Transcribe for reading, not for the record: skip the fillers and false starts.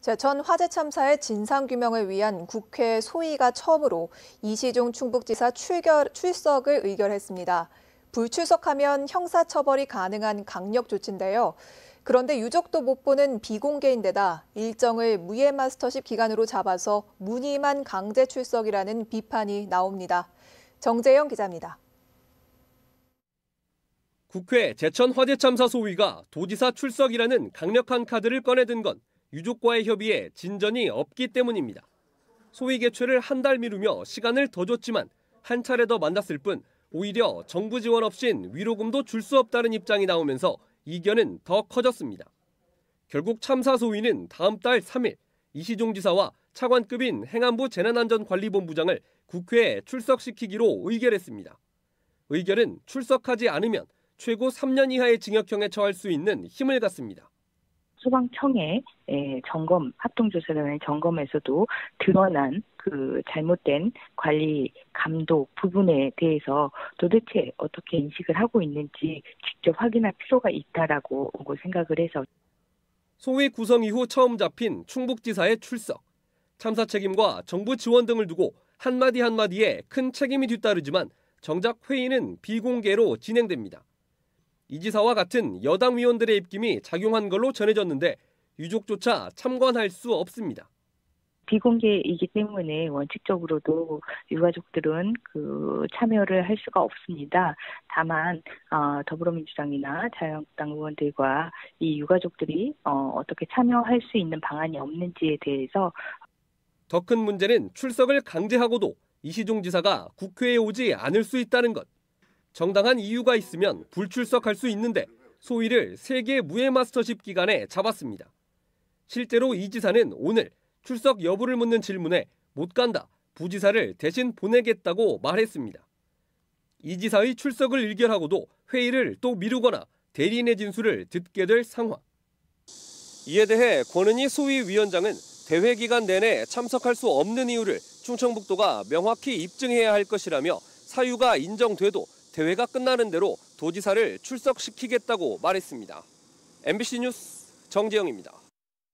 제천 화재 참사의 진상규명을 위한 국회 소위가 처음으로 이시종 충북지사 출석을 의결했습니다. 불출석하면 형사처벌이 가능한 강력 조치인데요. 그런데 유족도 못 보는 비공개인데다 일정을 무예 마스터십 기간으로 잡아서 무늬만 강제 출석이라는 비판이 나옵니다. 정재영 기자입니다. 국회 제천 화재 참사 소위가 도지사 출석이라는 강력한 카드를 꺼내든 건 유족과의 협의에 진전이 없기 때문입니다. 소위 개최를 한 달 미루며 시간을 더 줬지만 한 차례 더 만났을 뿐 오히려 정부 지원 없인 위로금도 줄 수 없다는 입장이 나오면서 이견은 더 커졌습니다. 결국 참사 소위는 다음 달 3일 이시종 지사와 차관급인 행안부 재난안전관리본부장을 국회에 출석시키기로 의결했습니다. 의결은 출석하지 않으면 최고 3년 이하의 징역형에 처할 수 있는 힘을 갖습니다. 소방청의 점검, 합동조사단의 점검에서도 드러난 그 잘못된 관리, 감독 부분에 대해서 도대체 어떻게 인식을 하고 있는지 직접 확인할 필요가 있다라고 생각을 해서. 소위 구성 이후 처음 잡힌 충북지사의 출석. 참사 책임과 정부 지원 등을 두고 한마디 한마디에 큰 책임이 뒤따르지만 정작 회의는 비공개로 진행됩니다. 이 지사와 같은 여당 위원들의 입김이 작용한 걸로 전해졌는데 유족조차 참관할 수 없습니다. 비공개이기 때문에 원칙적으로도 유가족들은 참여를 할 수가 없습니다. 다만 더불어민주당이나 자유한국당 의원들과 이 유가족들이 어떻게 참여할 수 있는 방안이 없는지에 대해서. 더 큰 문제는 출석을 강제하고도 이시종 지사가 국회에 오지 않을 수 있다는 것. 정당한 이유가 있으면 불출석할 수 있는데 소위를 3개 무예 마스터십 기간에 잡았습니다. 실제로 이 지사는 오늘 출석 여부를 묻는 질문에 못 간다, 부지사를 대신 보내겠다고 말했습니다. 이 지사의 출석을 의결하고도 회의를 또 미루거나 대리인의 진술을 듣게 될 상황. 이에 대해 권은희 소위위원장은 대회 기간 내내 참석할 수 없는 이유를 충청북도가 명확히 입증해야 할 것이라며 사유가 인정돼도 대회가 끝나는 대로 도지사를 출석시키겠다고 말했습니다. MBC 뉴스 정재영입니다.